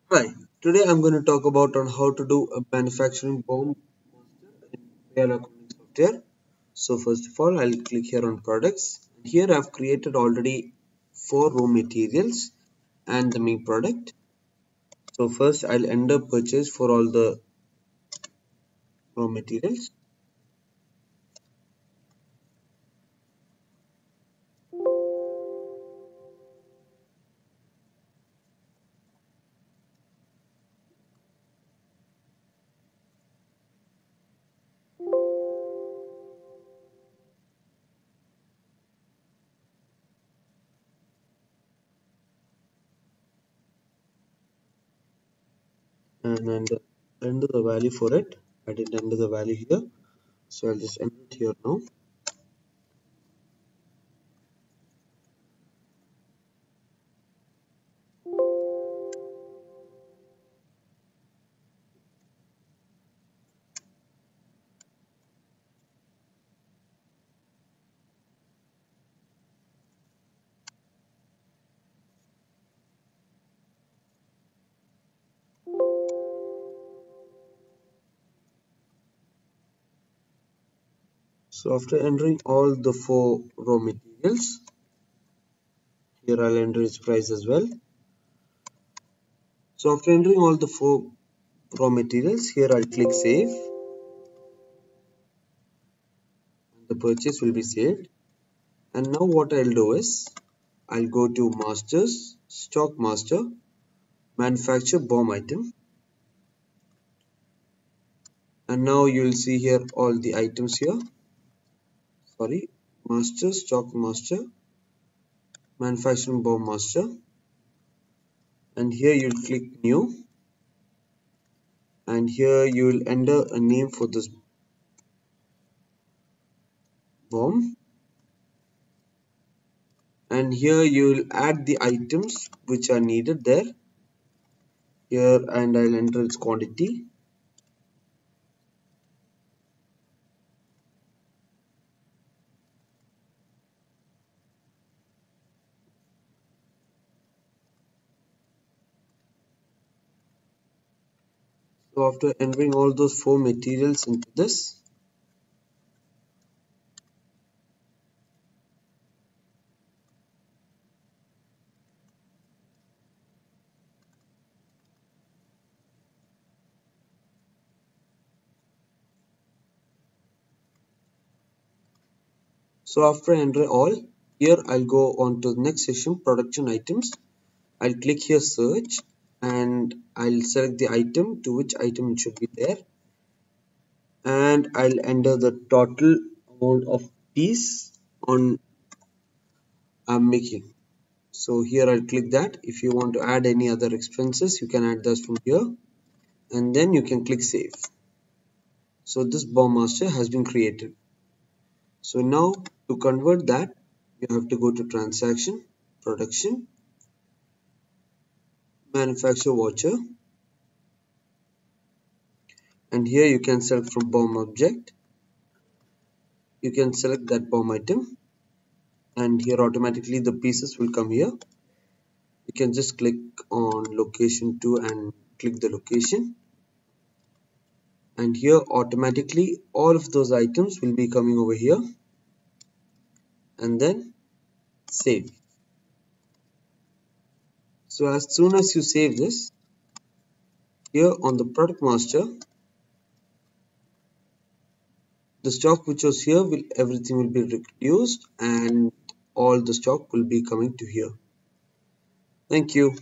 Hi, today I'm going to talk about on how to do a manufacturing bomb in Riyalo accounting software. So first of all, I'll click here on products. Here I've created already four raw materials and the main product. So first I'll enter purchase for all the raw materials. And enter the value for it. I didn't enter the value here, so I'll just enter it here now. So after entering all the four raw materials, here I'll enter its price as well. So after entering all the four raw materials, here I'll click save. The purchase will be saved. And now what I'll do is I'll go to masters, stock master, manufacture bomb item. And now you'll see here all the items here. Sorry, master, stock master, manufacturing bomb master. And here you'll click new. And here you'll enter a name for this bomb. And here you'll add the items which are needed there. Here and I'll enter its quantity. So after entering all those four materials into this, so after enter all, here I'll go on to the next section, production items. I'll click here search and I'll select the item to which item it should be there, and I'll enter the total amount of piece on I'm making. So here I'll click that. If you want to add any other expenses, you can add those from here, and then you can click save. So this bomb master has been created. So now to convert that, you have to go to transaction, production, manufacture voucher, and here you can select from bomb object. You can select that bomb item, and here automatically the pieces will come here. You can just click on location 2 and click the location, and here automatically all of those items will be coming over here, and then save. So as soon as you save this, here on the product master, the stock which was here will everything will be reduced and all the stock will be coming to here. Thank you.